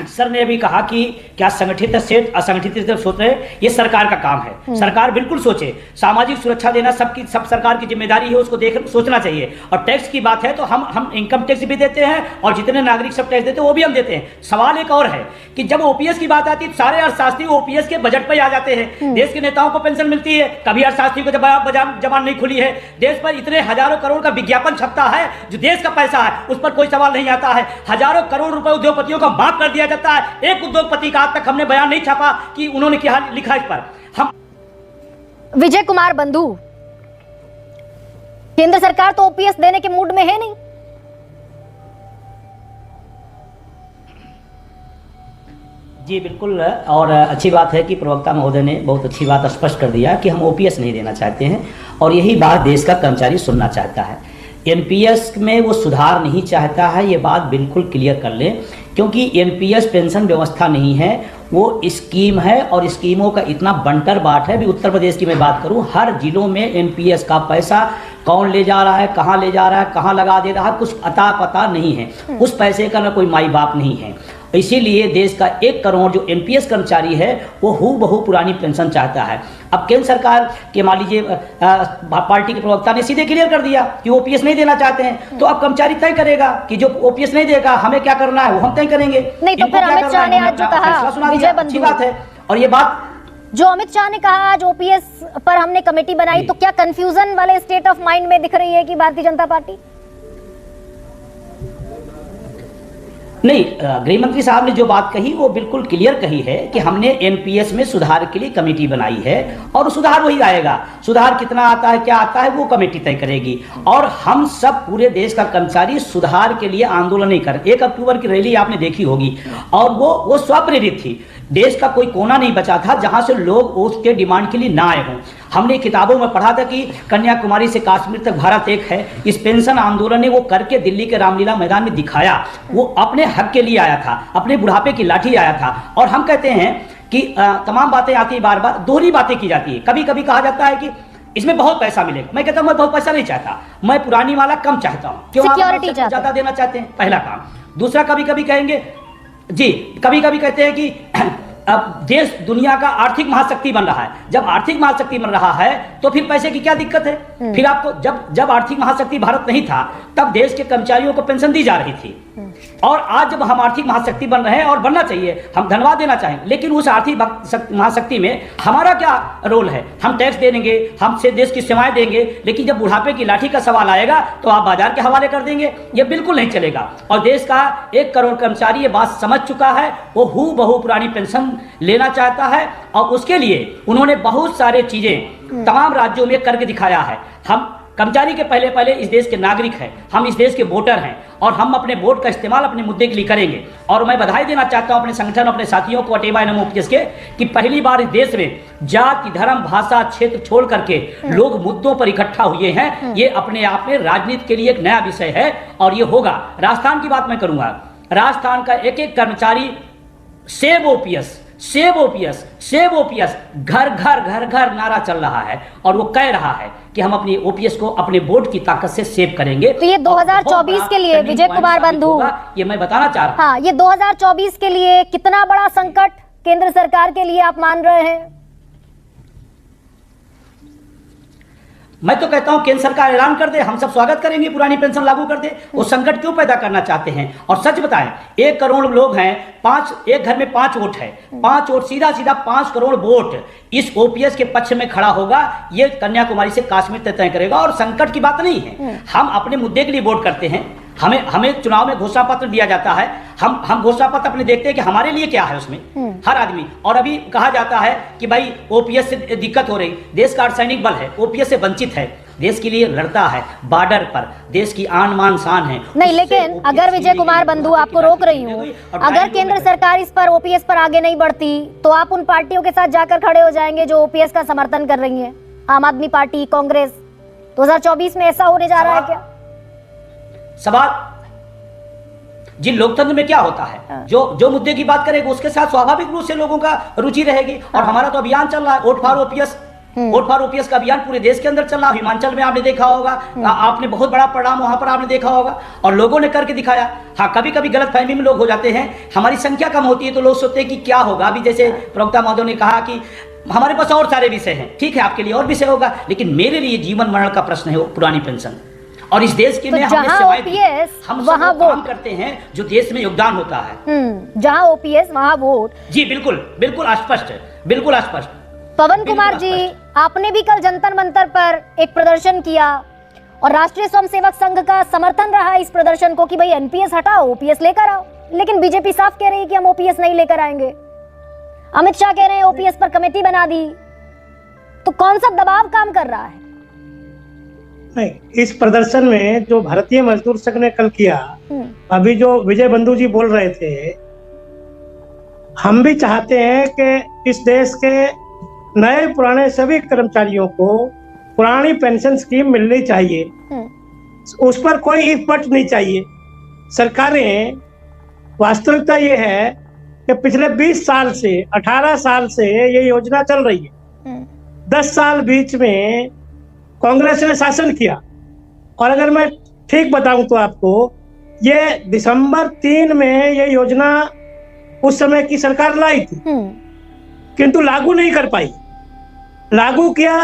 Sir ने अभी कहा कि क्या संगठित से असंगठित तरफ सोच रहे हैं, ये सरकार का काम है। सरकार बिल्कुल सोचे, सामाजिक सुरक्षा देना सब सरकार की जिम्मेदारी है, उसको देख सोचना चाहिए। और टैक्स की बात है तो हम इनकम टैक्स भी देते हैं और जितने नागरिक सब टैक्स देते हैं वो भी हम देते हैं। सवाल एक और है कि जब ओपीएस की बात आती है सारे अर्थशास्त्री ओपीएस के बजट पर आ जाते हैं। देश के नेताओं को पेंशन मिलती है, कभी अर्थशास्त्री को जबान नहीं खुली है। देश पर इतने हजारों करोड़ का विज्ञापन छपता है जो देश का पैसा है, उस पर कोई सवाल नहीं आता है। हजारों करोड़ रुपए उद्योगपतियों का माफ कर दिया जाता है। एक उद्योगपति का आज तक हमने बयान नहीं छापा कि उन्होंने क्या लिखा इस पर। हम विजय कुमार बंधु, केंद्र सरकार तो ओपीएस देने के मूड में है नहीं। जी बिल्कुल, और अच्छी बात है कि प्रवक्ता महोदय ने बहुत अच्छी बात स्पष्ट कर दिया कि हम ओपीएस नहीं देना चाहते हैं और यही बात देश का कर्मचारी सुनना चाहता है। एनपीएस में वो सुधार नहीं चाहता है, ये बात बिल्कुल क्लियर कर लें, क्योंकि एनपीएस पेंशन व्यवस्था नहीं है, वो स्कीम है और स्कीमों का इतना बंटर बाट है। भी उत्तर प्रदेश की मैं बात करूं, हर जिलों में एनपीएस का पैसा कौन ले जा रहा है, कहां ले जा रहा है, कहां लगा दे रहा है, कुछ अता पता नहीं है। उस पैसे का ना कोई माई बाप नहीं है। इसीलिए देश का 1 करोड़ जो एनपीएस कर्मचारी है वो हूबहू पुरानी पेंशन चाहता है। अब केंद्र सरकार के मान लीजिए पार्टी के प्रवक्ता ने सीधे क्लियर कर दिया कि ओपीएस नहीं देना चाहते हैं, तो अब कर्मचारी तय करेगा कि जो ओपीएस नहीं देगा हमें क्या करना है वो हम तय करेंगे। नहीं तो फिर अमित शाह ने आज जो कहा, विजय बंधु, अच्छी बात है। और ये बात जो अमित शाह ने कहा आज ओपीएस पर हमने कमेटी बनाई, तो क्या कंफ्यूजन वाले स्टेट ऑफ माइंड में दिख रही है कि भारतीय जनता पार्टी? नहीं, गृह मंत्री साहब ने जो बात कही वो बिल्कुल क्लियर कही है कि हमने एनपीएस में सुधार के लिए कमेटी बनाई है और सुधार वही आएगा। सुधार कितना आता है, क्या आता है, वो कमेटी तय करेगी। और हम सब पूरे देश का कर्मचारी सुधार के लिए आंदोलन नहीं कर। 1 अक्टूबर की रैली आपने देखी होगी और वो स्वप्रेरित थी। देश का कोई कोना नहीं बचा था जहां से लोग उसके डिमांड के लिए ना आए हों। हमने किताबों में पढ़ा था कि कन्याकुमारी से कश्मीर तक भारत एक है। इस पेंशन आंदोलन ने वो करके दिल्ली के रामलीला मैदान में दिखाया। वो अपने हक के लिए आया था, अपने बुढ़ापे की लाठी आया था। और हम कहते हैं कि तमाम बातें आती है, बार बार दोहरी बातें की जाती है। कभी कभी कहा जाता है कि इसमें बहुत पैसा मिलेगा। मैं कहता हूं मैं बहुत पैसा नहीं चाहता, मैं पुरानी वाला कम चाहता हूं। क्यों आप ज्यादा देना चाहते हैं? पहला काम। दूसरा, कभी कभी कहेंगे जी, कभी कभी कहते हैं कि अब देश दुनिया का आर्थिक महाशक्ति बन रहा है। जब आर्थिक महाशक्ति बन रहा है तो फिर पैसे की क्या दिक्कत है? फिर आपको जब आर्थिक महाशक्ति भारत नहीं था तब देश के कर्मचारियों को पेंशन दी जा रही थी। और आज जब हम आर्थिक महाशक्ति बन रहे हैं और बनना चाहिए, हम धन्यवाद देना चाहेंगे, लेकिन उस आर्थिक महाशक्ति में हमारा क्या रोल है? हम टैक्स देंगे, हम से देश की सेवाएं देंगे, लेकिन जब बुढ़ापे की लाठी का सवाल आएगा तो आप बाजार के हवाले कर देंगे। ये बिल्कुल नहीं चलेगा। और देश का 1 करोड़ कर्मचारी ये बात समझ चुका है, वो हूबहू पुरानी पेंशन लेना चाहता है और उसके लिए उन्होंने बहुत सारे चीजें तमाम राज्यों में करके दिखाया है। हम कर्मचारी के पहले इस देश के नागरिक हैं, हम इस देश के वोटर हैं और हम अपने वोट का इस्तेमाल अपने मुद्दे के लिए करेंगे। और मैं बधाई देना चाहता हूं अपने संगठन, अपने साथियों को ओपीएस के कि पहली बार इस देश में जाति, धर्म, भाषा, क्षेत्र छोड़ करके लोग मुद्दों पर इकट्ठा हुए हैं। ये अपने आप में राजनीति के लिए एक नया विषय है और ये होगा। राजस्थान की बात मैं करूंगा, राजस्थान का एक कर्मचारी save OPS, save OPS, save OPS, घर घर घर घर नारा चल रहा है और वो कह रहा है कि हम अपनी ओपीएस को अपने वोट की ताकत से सेव करेंगे। तो ये 2024 के लिए विजय कुमार बंधु, ये मैं बताना चाह रहा हूं। हाँ, ये 2024 के लिए कितना बड़ा संकट केंद्र सरकार के लिए आप मान रहे हैं? मैं तो कहता हूं केंद्र सरकार ऐलान कर दे, हम सब स्वागत करेंगे, पुरानी पेंशन लागू कर दे। वो संकट क्यों पैदा करना चाहते हैं? और सच बताएं, 1 करोड़ लोग हैं, एक घर में 5 वोट है, 5 वोट सीधा 5 करोड़ वोट इस ओपीएस के पक्ष में खड़ा होगा। ये कन्याकुमारी से कश्मीर तय करेगा और संकट की बात नहीं है। हम अपने मुद्दे के लिए वोट करते हैं। हमें चुनाव में घोषणा पत्र दिया जाता है, हम घोषणा पत्र अपने देखते हैं कि हमारे लिए क्या है उसमें, हर आदमी। और अभी कहा जाता है कि भाई ओपीएस से दिक्कत हो रही, देश का अर्धसैनिक बल है, ओपीएस से वंचित है, देश के लिए लड़ता है, बॉर्डर पर देश की आन मान शान है। नहीं, लेकिन अगर विजय कुमार बंधु, आपको रोक रही हूँ, अगर केंद्र सरकार इस पर ओपीएस पर आगे नहीं बढ़ती तो आप उन पार्टियों के साथ जाकर खड़े हो जाएंगे जो ओपीएस का समर्थन कर रही है? आम आदमी पार्टी, कांग्रेस। 2024 में ऐसा होने जा रहा है क्या? सवाल जिन लोकतंत्र में क्या होता है, जो मुद्दे की बात करेगा उसके साथ स्वाभाविक रूप से लोगों का रुचि रहेगी। और हमारा तो अभियान चल रहा है vote for OPS. Vote for OPS का अभियान पूरे देश के अंदर चल रहा, हिमाचल में आपने देखा होगा, आपने बहुत बड़ा परिणाम वहां पर आपने देखा होगा और लोगों ने करके दिखाया। हाँ, कभी कभी गलत फहमी में लोग हो जाते हैं, हमारी संख्या कम होती है तो लोग सोचते हैं कि क्या होगा। अभी जैसे प्रवक्ता महोदय ने कहा कि हमारे पास और सारे विषय हैं, ठीक है आपके लिए और विषय होगा, लेकिन मेरे लिए जीवन मरण का प्रश्न है वो पुरानी पेंशन। और इस देश के तो में हमने सेवाएं दी, हम वहाँ सब काम करते हैं जो देश में योगदान होता है। जहाँ ओपीएस वहाँ वोट। जी बिल्कुल, बिल्कुल स्पष्ट है, बिल्कुल स्पष्ट। पवन कुमार जी, आपने भी कल जंतर मंतर पर एक प्रदर्शन किया और राष्ट्रीय स्वयंसेवक संघ का समर्थन रहा इस प्रदर्शन को कि भाई एनपीएस हटाओ, ओपीएस लेकर आओ, लेकिन बीजेपी साफ कह रही है कि हम ओपीएस नहीं लेकर आएंगे। अमित शाह कह रहे हैं ओपीएस पर कमेटी बना दी, तो कौन सा दबाव काम कर रहा है? नहीं, इस प्रदर्शन में जो भारतीय मजदूर संघ ने कल किया, अभी जो विजय बंधु जी बोल रहे थे, हम भी चाहते हैं कि इस देश के नए पुराने सभी कर्मचारियों को पुरानी पेंशन स्कीम मिलनी चाहिए, उस पर कोई इफर्ट नहीं चाहिए। सरकारें, वास्तविकता ये है कि पिछले 20 साल से 18 साल से ये योजना चल रही है। 10 साल बीच में कांग्रेस ने शासन किया और अगर मैं ठीक बताऊं तो आपको, ये दिसंबर 3 में ये योजना उस समय की सरकार लाई थी, किंतु लागू नहीं कर पाई। लागू किया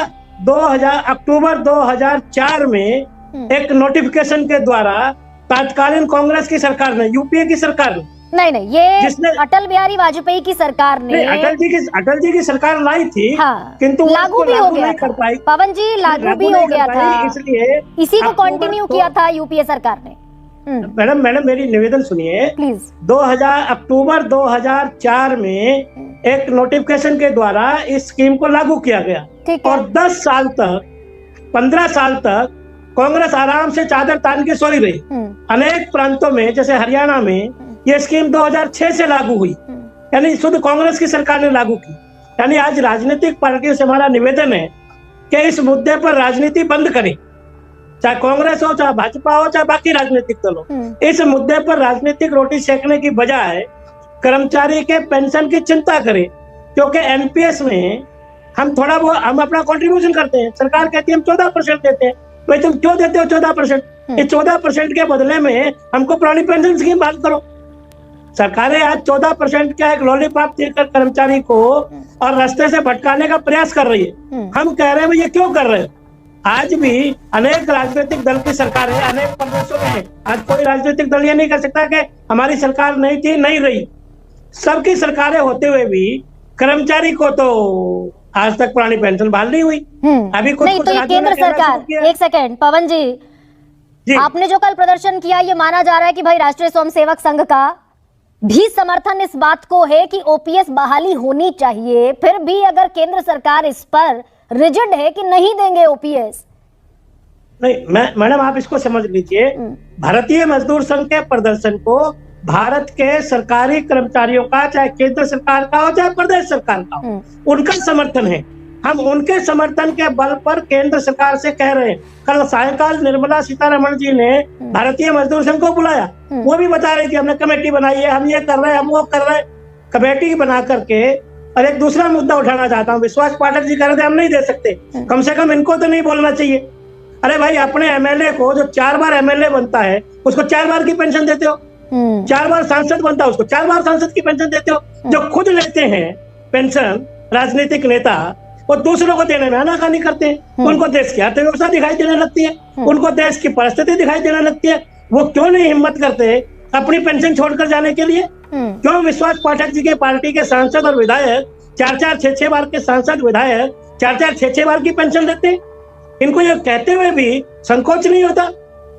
अक्टूबर 2004 में एक नोटिफिकेशन के द्वारा तत्कालीन कांग्रेस की सरकार ने, यूपीए की सरकार ने, नहीं ये अटल बिहारी वाजपेयी की सरकार ने, अटल जी की सरकार लाई थी, हाँ, किंतु लागू भी हो गया था। पवन जी, लागू भी हो गया था, इसलिए इसी को कंटिन्यू किया था यूपीए सरकार ने। मैडम मेरी निवेदन सुनिए प्लीज। अक्टूबर 2004 में एक नोटिफिकेशन के द्वारा इस स्कीम को लागू किया गया और 10 साल तक, 15 साल तक कांग्रेस आराम से चादर तान के सोई रही। अनेक प्रांतों में जैसे हरियाणा में ये स्कीम 2006 से लागू हुई, यानी शुद्ध कांग्रेस की सरकार ने लागू की। यानी आज राजनीतिक पार्टियों से हमारा निवेदन है कि इस मुद्दे पर राजनीति बंद करें, चाहे कांग्रेस हो, चाहे भाजपा हो, चाहे बाकी राजनीतिक दल हो। इस मुद्दे पर राजनीतिक रोटी सेकने की बजाय कर्मचारी के पेंशन की चिंता करें, क्योंकि एनपीएस में हम थोड़ा बहुत हम अपना कंट्रीब्यूशन करते हैं। सरकार कहती है हम 14% देते हैं, भाई तुम क्यों देते हो 14%? इस 14% के बदले में हमको पुरानी पेंशन स्कीम बहाल करो। सरकारें आज 14% का एक लॉलीपॉप देकर कर्मचारी को और रास्ते से भटकाने का प्रयास कर रही है। हम कह रहे हैं ये क्यों कर रहे हो? आज भी अनेक राजनीतिक दल की सरकार है, अनेक प्रदेशों में है। आज कोई राजनीतिक दल ये नहीं कर सकता कि हमारी सरकार नहीं थी, नहीं रही। सबकी सरकारें होते हुए भी कर्मचारी को तो आज तक पुरानी पेंशन बहाल नहीं हुई। अभी कुछ नहीं, तो ये केंद्र सरकार, एक सेकेंड पवन जी, आपने जो कल प्रदर्शन किया, ये माना जा रहा है कि भाई राष्ट्रीय स्वयंसेवक संघ का भी समर्थन इस बात को है कि ओपीएस बहाली होनी चाहिए, फिर भी अगर केंद्र सरकार इस पर रिजिड है कि नहीं देंगे ओपीएस। नहीं, मैडम आप इसको समझ लीजिए, भारतीय मजदूर संघ के प्रदर्शन को भारत के सरकारी कर्मचारियों का, चाहे केंद्र सरकार का हो चाहे प्रदेश सरकार का हो, उनका समर्थन है। हम उनके समर्थन के बल पर केंद्र सरकार से कह रहे हैं। कल सायंकाल निर्मला सीतारमण जी ने भारतीय मजदूर संघ को बुलाया, वो भी बता रही थी हमने कमेटी बनाई है, हम ये कर रहे हैं, हम वो कर रहे हैं। कमेटी बना करके, और एक दूसरा मुद्दा उठाना चाहता हूँ, विश्वास पाठक जी कह रहे थे हम नहीं दे सकते, कम से कम इनको तो नहीं बोलना चाहिए। अरे भाई, अपने एमएलए को जो 4 बार एमएलए बनता है उसको 4 बार की पेंशन देते हो, 4 बार सांसद बनता है उसको 4 बार सांसद की पेंशन देते हो। जो खुद लेते हैं पेंशन राजनीतिक नेता, वो दूसरों को देने में आनाकानी करते हैं। उनको देश की अर्थव्यवस्था दिखाई देने लगती है, उनको देश की परिस्थिति दिखाई देने लगती है। वो क्यों नहीं हिम्मत करते अपनी पेंशन छोड़कर जाने के लिए? क्यों विश्वास पाठक जी के पार्टी के सांसद और विधायक 4-4, 6-6 बार के सांसद विधायक 4-4, 6-6 बार की पेंशन लेते हैं? इनको ये कहते हुए भी संकोच नहीं होता?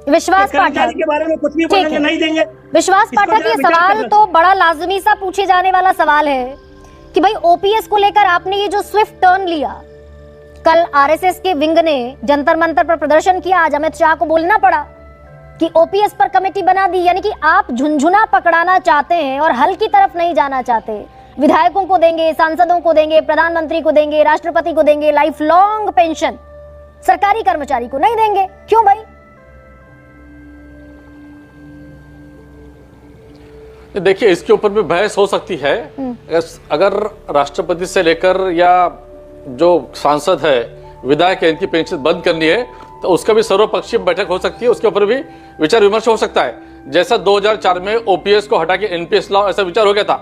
विश्वास पाठक के बारे में कुछ भी बोलेंगे, नहीं देंगे। विश्वास पाठक, ये सवाल तो बड़ा लाजमी सा पूछे जाने वाला सवाल है कि भाई ओपीएस को लेकर आपने ये जो स्विफ्ट टर्न लिया, कल आरएसएस के विंग ने जंतर मंतर पर प्रदर्शन किया, आज अमित शाह को बोलना पड़ा कि ओपीएस पर कमेटी बना दी, यानी कि आप झुनझुना पकड़ाना चाहते हैं और हल की तरफ नहीं जाना चाहते। विधायकों को देंगे, सांसदों को देंगे, प्रधानमंत्री को देंगे, राष्ट्रपति को देंगे, लाइफ लॉन्ग पेंशन, सरकारी कर्मचारी को नहीं देंगे। क्यों भाई? देखिए, इसके ऊपर भी बहस हो सकती है। अगर राष्ट्रपति से लेकर या जो सांसद है, विधायक है, इनकी पेंशन बंद करनी है तो उसका भी सर्वपक्षीय बैठक हो सकती है, उसके ऊपर भी विचार विमर्श हो सकता है। जैसा 2004 में ओपीएस को हटा के एनपीएस लाओ, ऐसा विचार हो गया था।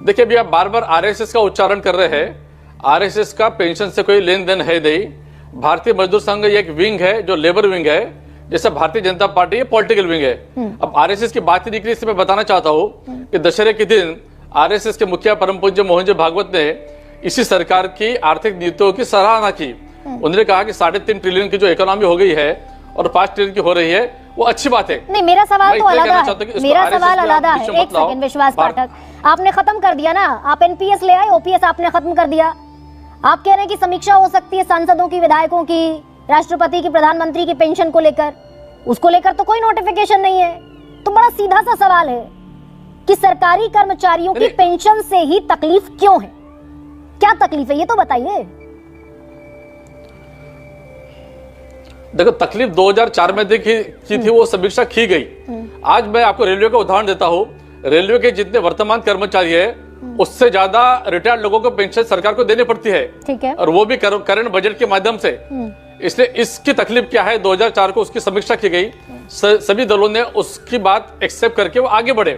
देखिए अभी आप बार बार आरएसएस का उच्चारण कर रहे हैं। आरएसएस का पेंशन से कोई लेन देन है नहीं। भारतीय मजदूर संघ एक विंग है जो लेबर विंग है, जैसे Bharatiya Janata party political wing है। अब आरएसएस की बात ही निकली, इससे मैं बताना चाहता हूँ कि दशहरे के दिन आरएसएस के मुखिया परम पूज्य मोहन जी भागवत ने इसी सरकार की आर्थिक नीतियों की सराहना की। उन्होंने कहा कि 3.5 ट्रिलियन की जो इकोनॉमी हो गई है और 5 ट्रिलियन की हो रही है, वो अच्छी बात है। नहीं, मेरा सवाल तो अलग है। मेरा सवाल अलग है। एक सेकंड विश्वास पाठक, आपने खत्म कर दिया ना, आप एनपीएस ले आए, ओपीएस आपने खत्म कर दिया। आप कह रहे हैं कि समीक्षा हो सकती है सांसदों की, विधायकों की, राष्ट्रपति की, प्रधानमंत्री की पेंशन को लेकर। उसको लेकर तो कोई नोटिफिकेशन नहीं है। तो बड़ा सीधा सा सवाल है कि सरकारी कर्मचारियों की पेंशन से ही तकलीफ क्यों है? क्या तकलीफ है ये तो बताइए। देखो तकलीफ 2004 में देखी की थी, वो समीक्षा की गई। आज मैं आपको रेलवे का उदाहरण देता हूँ। रेलवे के जितने वर्तमान कर्मचारी है उससे ज्यादा रिटायर्ड लोगों को पेंशन सरकार को देनी पड़ती है, ठीक है, और वो भी करंट बजट के माध्यम से। इसलिए इसकी तकलीफ क्या है, 2004 को उसकी समीक्षा की गई, सभी दलों ने उसकी बात एक्सेप्ट करके वो आगे बढ़े।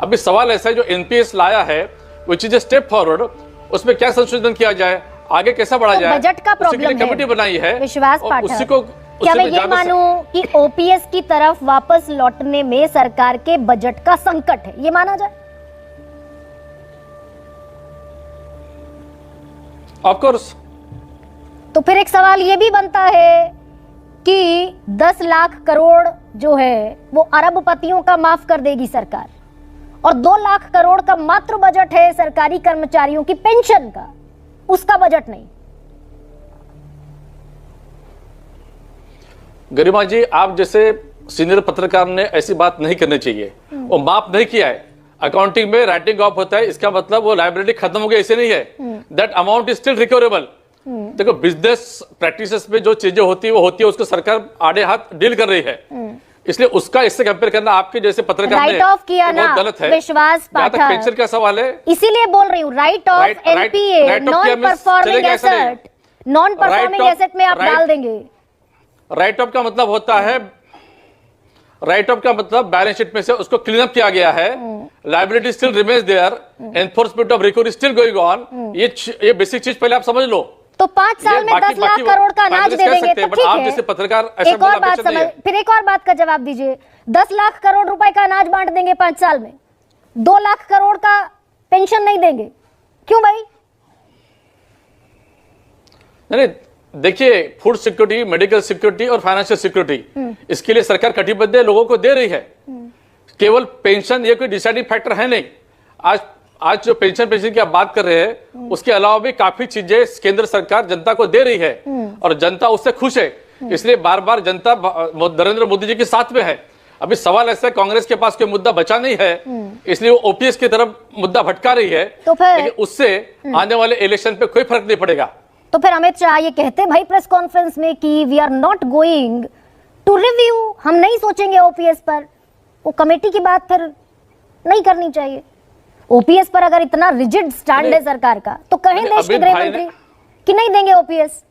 अभी सवाल ऐसा है, जो एनपीएस लाया है which is a step forward, उसमें क्या संशोधन किया जाए, आगे कैसा बढ़ा जाए, बजट का प्रॉब्लम कमेटी बनाई है। विश्वास पाठक, उसी को क्या मैं ये मानूं कि ओपीएस की तरफ वापस लौटने में सरकार के बजट का संकट है, ये माना जाए? Of course. तो फिर एक सवाल ये भी बनता है कि 10 लाख करोड़ जो है वो अरबपतियों का माफ कर देगी सरकार, और 2 लाख करोड़ का मात्र बजट है सरकारी कर्मचारियों की पेंशन का, उसका बजट नहीं। गरिमा जी, आप जैसे सीनियर पत्रकार ने ऐसी बात नहीं करनी चाहिए। वो माफ नहीं किया है। अकाउंटिंग में राइटिंग ऑफ होता है, इसका मतलब वो लायबिलिटी खत्म हो गई, ऐसे नहीं है। That amount is still recoverable. देखो बिजनेस प्रैक्टिसेस में जो चीजें होती है वो होती है, उसको सरकार आड़े हाथ डील कर रही है। इसलिए उसका इससे कंपेयर करना आपके जैसे पत्रकार ने ऑफ किया ना, गलत है। विश्वास पाठक, पेंशन का सवाल है, इसीलिए बोल रही हूँ। Right of NPA, non performing asset, non performing asset में आप डाल देंगे। राइट ऑफ का मतलब होता है, राइट ऑफ का मतलब बैलेंस शीट में से उसको क्लीन अप किया गया है, liability still remains there, enforcement of recovery still going on. ये बेसिक चीज पहले आप समझ लो। तो 5 साल में 10 लाख करोड़ का अनाज दे देंगे तो ठीक है। जैसे पत्रकार एक और बात समझ, फिर एक और बात का जवाब दीजिए। 10 लाख करोड़ रुपए का अनाज बांट देंगे 5 साल में, 2 लाख करोड़ का पेंशन नहीं देंगे, क्यों भाई? नहीं, देखिए फूड सिक्योरिटी, मेडिकल सिक्योरिटी और फाइनेंशियल सिक्योरिटी, इसके लिए सरकार कटिबद्ध है, लोगों को दे रही है। केवल पेंशन ये कोई डिसाइडिंग फैक्टर है नहीं। आज जो पेंशन की आप बात कर रहे हैं, उसके अलावा भी काफी चीजें केंद्र सरकार जनता को दे रही है और जनता उससे खुश है। इसलिए बार बार जनता नरेंद्र मोदी जी के साथ में है। अभी सवाल ऐसा है, कांग्रेस के पास कोई मुद्दा बचा नहीं है, इसलिए वो ओपीएस की तरफ मुद्दा भटका रही है, तो फिर लेकिन उससे आने वाले इलेक्शन पे कोई फर्क नहीं पड़ेगा। तो फिर अमित शाह ये कहते हैं भाई प्रेस कॉन्फ्रेंस में कि we are not going to review, हम नहीं सोचेंगे ओपीएस पर। वो कमेटी की बात फिर नहीं करनी चाहिए। ओपीएस पर अगर इतना रिजिड स्टैंड है सरकार का, तो कहें देश के गृह मंत्री कि नहीं देंगे ओपीएस।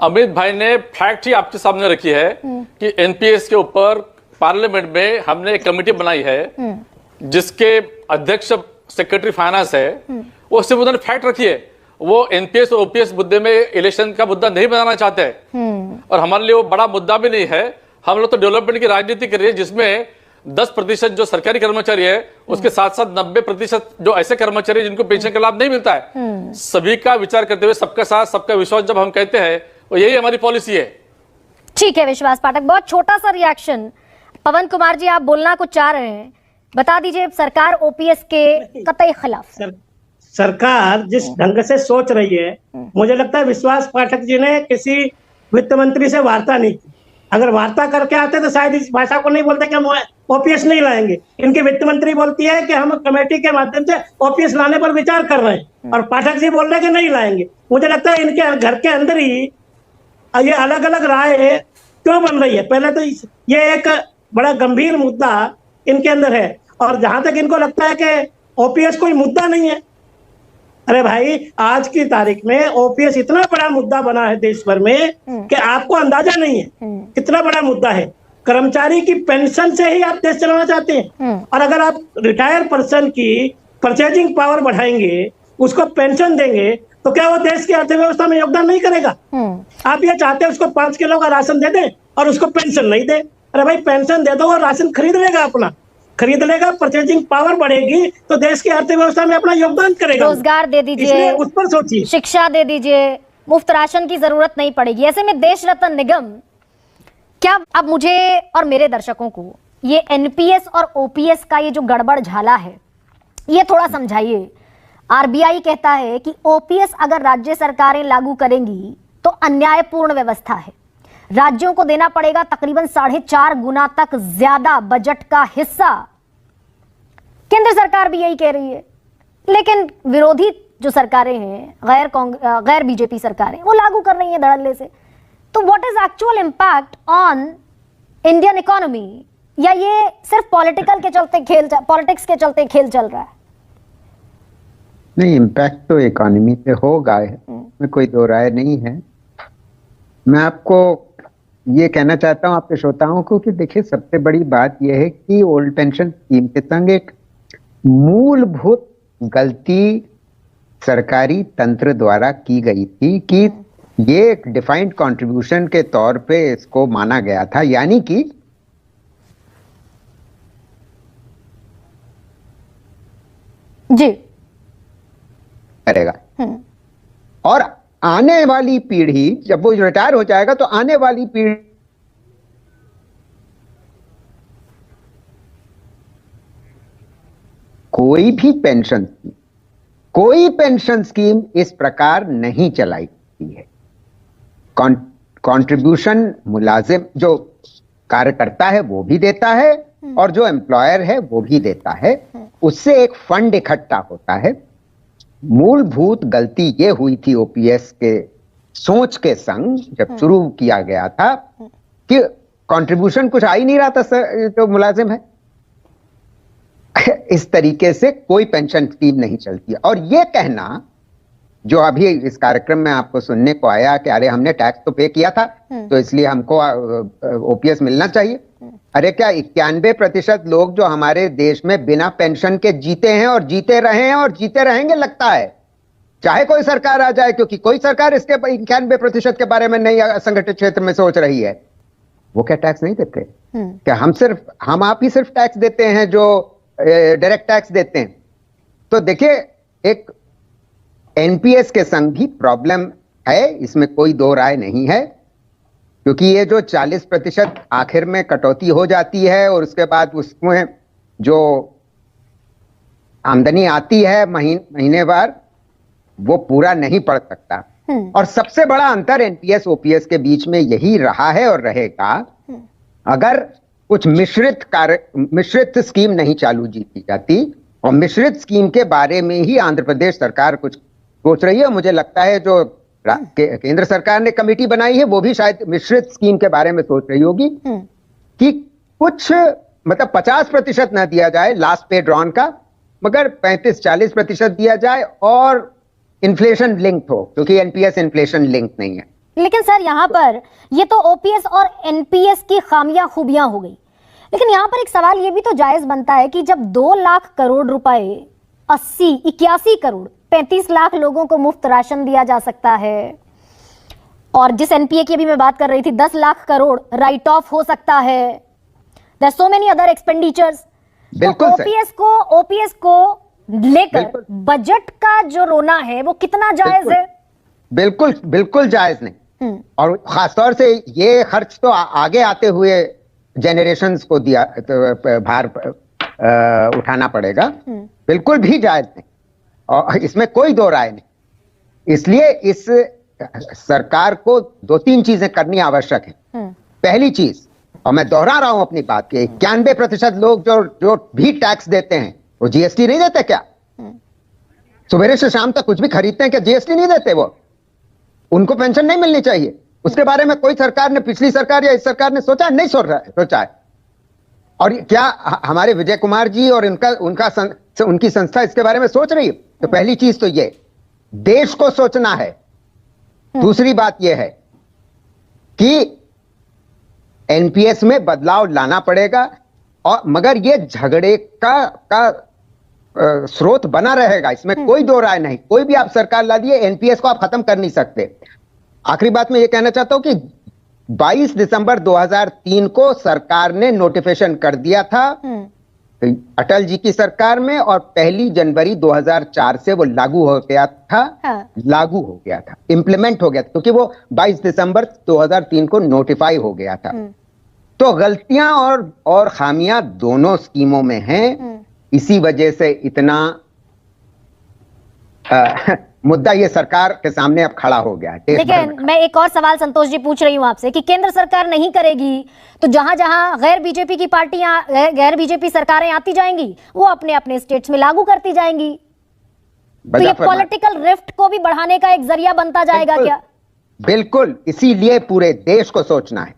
अमित भाई ने फैक्ट ही आपके सामने रखी है कि एनपीएस के ऊपर पार्लियामेंट में हमने एक कमेटी बनाई है जिसके अध्यक्ष सेक्रेटरी फाइनेंस है। वो सिर्फ उन्होंने फैक्ट रखी है, वो एनपीएस और ओपीएस मुद्दे में इलेक्शन का मुद्दा नहीं बनाना चाहते हैं, और हमारे लिए वो बड़ा मुद्दा भी नहीं है। हम लोग तो डेवलपमेंट की राजनीति कर रही है, जिसमें 10% जो सरकारी कर्मचारी है, उसके साथ साथ 90% जो ऐसे कर्मचारी जिनको पेंशन का लाभ नहीं मिलता है। सभी का विचार करते हुए सबका साथ सबका विश्वास जब हम कहते हैं, वो यही हमारी पॉलिसी है। ठीक है विश्वास पाठक, बहुत छोटा सा रिएक्शन। पवन कुमार जी, आप बोलना कुछ चाह रहे हैं, बता दीजिए। सरकार ओपीएस के कतई खिलाफ। सरकार जिस ढंग से सोच रही है, मुझे लगता है विश्वास पाठक जी ने किसी वित्त मंत्री से वार्ता नहीं की। अगर वार्ता करके आते तो शायद इस भाषा को नहीं बोलते कि हम ओपीएस नहीं लाएंगे। इनकी वित्त मंत्री बोलती है कि हम कमेटी के माध्यम से ओपीएस लाने पर विचार कर रहे हैं, और पाठक जी बोल रहे हैं कि नहीं लाएंगे। मुझे लगता है इनके घर के अंदर ही ये अलग अलग राय क्यों बन रही है। पहले तो ये एक बड़ा गंभीर मुद्दा इनके अंदर है, और जहां तक इनको लगता है कि ओपीएस कोई मुद्दा नहीं है, अरे भाई, आज की तारीख में ओपीएस इतना बड़ा मुद्दा बना है देश भर में कि आपको अंदाजा नहीं है कितना बड़ा मुद्दा है। कर्मचारी की पेंशन से ही आप देश चलाना चाहते हैं, और अगर आप रिटायर्ड पर्सन की परचेजिंग पावर बढ़ाएंगे, उसको पेंशन देंगे, तो क्या वो देश की अर्थव्यवस्था में योगदान नहीं करेगा? आप ये चाहते हैं उसको 5 किलो का राशन दे दें और उसको पेंशन नहीं दे। अरे भाई, पेंशन दे दो, वो राशन खरीद लेगा, अपना खरीद लेगा, परचेजिंग पावर बढ़ेगी तो देश की अर्थव्यवस्था में अपना योगदान करेगा। रोजगार दे दीजिए, उस पर सोचिए, शिक्षा दे दीजिए, मुफ्त राशन की जरूरत नहीं पड़ेगी। ऐसे में देश रत्न निगम, क्या अब मुझे और मेरे दर्शकों को ये एनपीएस और ओपीएस का ये जो गड़बड़ झाला है ये थोड़ा समझाइए। आरबीआई कहता है कि ओपीएस अगर राज्य सरकारें लागू करेंगी तो अन्यायपूर्ण व्यवस्था है, राज्यों को देना पड़ेगा तकरीबन 4.5 गुना तक ज्यादा बजट का हिस्सा। केंद्र सरकार भी यही कह रही है, लेकिन विरोधी जो सरकारें हैं, गैर बीजेपी सरकारें, वो लागू कर रही हैं धड़ल्ले से। तो what is actual impact on Indian economy, या ये सिर्फ पॉलिटिक्स के चलते खेल चल रहा है? नहीं, इम्पैक्ट तो इकोनॉमी पे होगा, में कोई दो राय नहीं है। मैं आपको ये कहना चाहता हूं आपके श्रोताओं को कि देखिए, सबसे बड़ी बात यह है कि ओल्ड पेंशन स्कीम के संग एक मूलभूत गलती सरकारी तंत्र द्वारा की गई थी कि ये एक डिफाइंड कंट्रीब्यूशन के तौर पे इसको माना गया था, यानी कि जी करेगा, और आने वाली पीढ़ी जब वो रिटायर हो जाएगा तो आने वाली पीढ़ी कोई पेंशन स्कीम इस प्रकार नहीं चलाई है। कंट्रीब्यूशन मुलाजिम जो कार्यकर्ता है वो भी देता है और जो एम्प्लॉयर है वो भी देता है, उससे एक फंड इकट्ठा होता है। मूलभूत गलती ये हुई थी ओपीएस के सोच के संग जब शुरू किया गया था कि कंट्रीब्यूशन कुछ आ ही नहीं रहा था तो मुलाजिम है, इस तरीके से कोई पेंशन स्कीम नहीं चलती। और ये कहना जो अभी इस कार्यक्रम में आपको सुनने को आया कि अरे हमने टैक्स तो पे किया था तो इसलिए हमको ओपीएस मिलना चाहिए। अरे क्या 91% लोग जो हमारे देश में बिना पेंशन के जीते हैं और जीते रहे हैं और जीते रहेंगे, लगता है चाहे कोई सरकार आ जाए, क्योंकि कोई सरकार इसके 91% के बारे में नहीं असंगठित क्षेत्र में सोच रही है। वो क्या टैक्स नहीं देते? क्या हम आप ही सिर्फ टैक्स देते हैं जो डायरेक्ट टैक्स देते हैं? तो देखिए, एक एनपीएस के संग भी प्रॉब्लम है, इसमें कोई दो राय नहीं है, क्योंकि ये जो 40% आखिर में कटौती हो जाती है और उसके बाद उसमें जो आमदनी आती है महीनेवार, वो पूरा नहीं पड़ सकता। और सबसे बड़ा अंतर एनपीएस ओपीएस के बीच में यही रहा है और रहेगा। अगर कुछ मिश्रित स्कीम नहीं चालू की जाती, और मिश्रित स्कीम के बारे में ही आंध्र प्रदेश सरकार कुछ सोच रही है, मुझे लगता है जो केंद्र सरकार ने कमेटी बनाई है वो भी शायद मिश्रित स्कीम के बारे में सोच रही होगी कि कुछ मतलब 50% ना दिया जाए लास्ट पे ड्रॉन का, मगर 35-40% दिया जाए और इन्फ्लेशन लिंक्ड हो, क्योंकि एनपीएस इन्फ्लेशन लिंक नहीं है। लेकिन सर, यहाँ पर ये तो ओपीएस और एनपीएस की खामियां खूबियां हो गई, लेकिन यहाँ पर एक सवाल ये भी तो जायज बनता है कि जब 2 लाख करोड़ रुपए 81 करोड़ 35 लाख लोगों को मुफ्त राशन दिया जा सकता है, और जिस एनपीए की अभी मैं बात कर रही थी 10 लाख करोड़ राइट ऑफ हो सकता है, there so many other expenditures. OPS को लेकर बजट का जो रोना है वो कितना जायज है? बिल्कुल जायज नहीं। और खासतौर से ये खर्च तो आगे आते हुए जेनरेशंस को दिया भार उठाना पड़ेगा, बिल्कुल भी जायज नहीं, और इसमें कोई दो राय नहीं। इसलिए इस सरकार को 2-3 चीजें करनी आवश्यक है। पहली चीज, और मैं दोहरा रहा हूं अपनी बात, कि 91% लोग जो भी टैक्स देते हैं वो जीएसटी नहीं देते क्या? सुबह से शाम तक कुछ भी खरीदते हैं क्या जीएसटी नहीं देते? वो उनको पेंशन नहीं मिलनी चाहिए? उसके बारे में कोई सरकार ने, पिछली सरकार या इस सरकार ने सोचा नहीं सोचा है। और क्या हमारे विजय कुमार जी और उनकी संस्था इसके बारे में सोच रही है? तो पहली चीज तो ये। देश को सोचना है। दूसरी बात यह है कि एनपीएस में बदलाव लाना पड़ेगा, और मगर यह झगड़े का स्रोत बना रहेगा, इसमें कोई दो राय नहीं। कोई भी आप सरकार ला दिए, एनपीएस को आप खत्म कर नहीं सकते। आखिरी बात मैं यह कहना चाहता हूं कि 22 दिसंबर 2003 को सरकार ने नोटिफिकेशन कर दिया था अटल जी की सरकार में, और 1 जनवरी 2004 से वो लागू हो गया था। लागू हो गया था, इंप्लीमेंट हो गया था, क्योंकि वो 22 दिसंबर 2003 को नोटिफाई हो गया था। तो गलतियां और खामियां दोनों स्कीमों में हैं। इसी वजह से इतना मुद्दा ये सरकार के सामने अब खड़ा हो गया है। लेकिन मैं एक और सवाल संतोष जी पूछ रही हूं आपसे कि केंद्र सरकार नहीं करेगी तो जहां जहां गैर बीजेपी की पार्टियां, गैर बीजेपी सरकारें आती जाएंगी, वो अपने अपने स्टेट्स में लागू करती जाएंगी, तो ये पॉलिटिकल रिफ्ट को भी बढ़ाने का एक जरिया बनता जाएगा क्या? बिल्कुल, इसीलिए पूरे देश को सोचना है।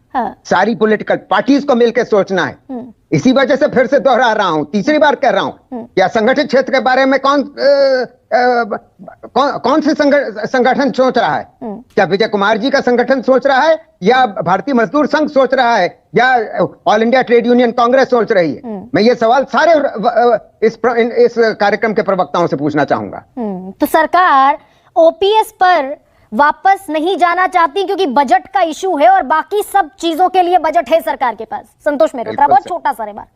सारी पॉलिटिकल पार्टीज को मिलकर सोचना है। इसी वजह से फिर से दोहरा रहा हूं, तीसरी बार कह रहा हूं, क्या संगठित क्षेत्र के बारे में कौन से संगठन सोच रहा है? क्या विजय कुमार जी का संगठन सोच रहा है, या भारतीय मजदूर संघ सोच रहा है, या all India trade union Congress सोच रही है? मैं ये सवाल सारे इस कार्यक्रम के प्रवक्ताओं से पूछना चाहूंगा। तो सरकार ओपीएस पर वापस नहीं जाना चाहती क्योंकि बजट का इशू है, और बाकी सब चीजों के लिए बजट है सरकार के पास। संतोष मेहरोत्रा, बहुत छोटा सा बात।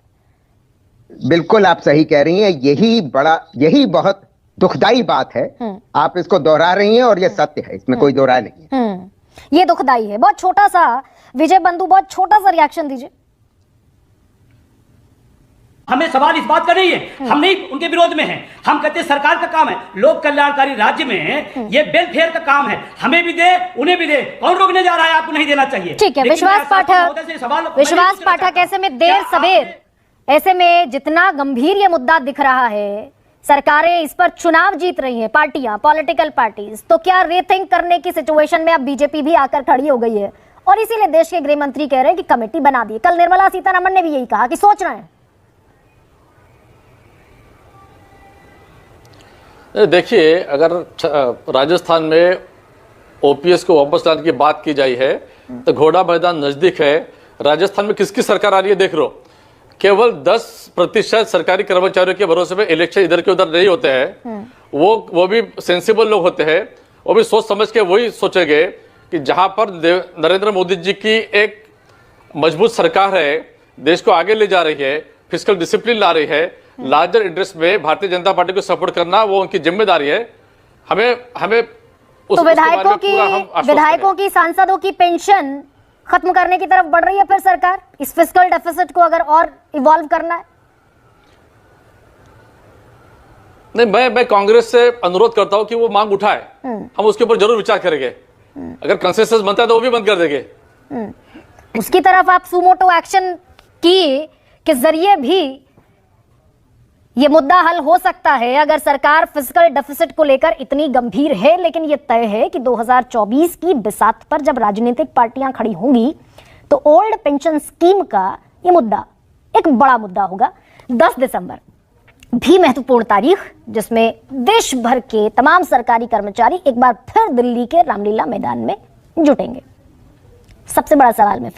बिल्कुल आप सही कह रही हैं, यही बहुत दुखदाई बात है। आप इसको दोहरा रही हैं और ये सत्य है, इसमें कोई दो राय नहीं है। ये दुखदाई है। बहुत छोटा सा विजय बंधु, बहुत छोटा सा रिएक्शन दीजिए। हमें सवाल इस बात का नहीं है, हम नहीं उनके विरोध में हैं। हम कहते हैं सरकार का काम है, लोक कल्याणकारी राज्य में ये वेलफेयर का काम है, हमें भी दे उन्हें भी दे। कौन रोकने जा रहा है? आपको नहीं देना चाहिए। ठीक है, विश्वास पाठक, ऐसे में देर सवेर, ऐसे में जितना गंभीर ये मुद्दा दिख रहा है, सरकारें इस पर चुनाव जीत रही हैं, पार्टियां, पॉलिटिकल पार्टीज, तो क्या रीथिंक करने की सिचुएशन में अब बीजेपी भी आकर खड़ी हो गई है? और इसीलिए देश के गृह मंत्री कह रहे हैं कि कमेटी बना दी। कल निर्मला सीतारमण ने भी यही कहा कि सोच रहे हैं। देखिए, अगर राजस्थान में ओपीएस को वापस लाने की बात की जाए है तो घोड़ा मैदान नजदीक है। राजस्थान में किसकी सरकार आ रही है देख लो। केवल 10% सरकारी कर्मचारियों के भरोसे पे इलेक्शन इधर के उधर नहीं होते हैं। वो भी सेंसिबल लोग होते हैं, वो भी सोच समझ के वही सोचेंगे कि जहां पर नरेंद्र मोदी जी की एक मजबूत सरकार है, देश को आगे ले जा रही है, फिस्कल डिसिप्लिन ला रही है, लार्जर इंटरेस्ट में भारतीय जनता पार्टी को सपोर्ट करना वो उनकी जिम्मेदारी है। हमें तो विधायकों की, सांसदों की पेंशन खत्म करने की तरफ बढ़ रही है फिर सरकार, इस फिस्कल डेफिसिट को अगर और इवॉल्व करना है? नहीं, मैं कांग्रेस से अनुरोध करता हूं कि वो मांग उठाए, हम उसके ऊपर जरूर विचार करेंगे। अगर कंसेंसस बनता है तो वो भी बंद कर देंगे। उसकी तरफ आप सुमोटो एक्शन के जरिए भी ये मुद्दा हल हो सकता है अगर सरकार फिस्कल डेफिसिट को लेकर इतनी गंभीर है। लेकिन ये तय है कि 2024 की बिसात पर जब राजनीतिक पार्टियां खड़ी होंगी तो ओल्ड पेंशन स्कीम का ये मुद्दा एक बड़ा मुद्दा होगा। 10 दिसंबर भी महत्वपूर्ण तारीख, जिसमें देश भर के तमाम सरकारी कर्मचारी एक बार फिर दिल्ली के रामलीला मैदान में जुटेंगे। सबसे बड़ा सवाल में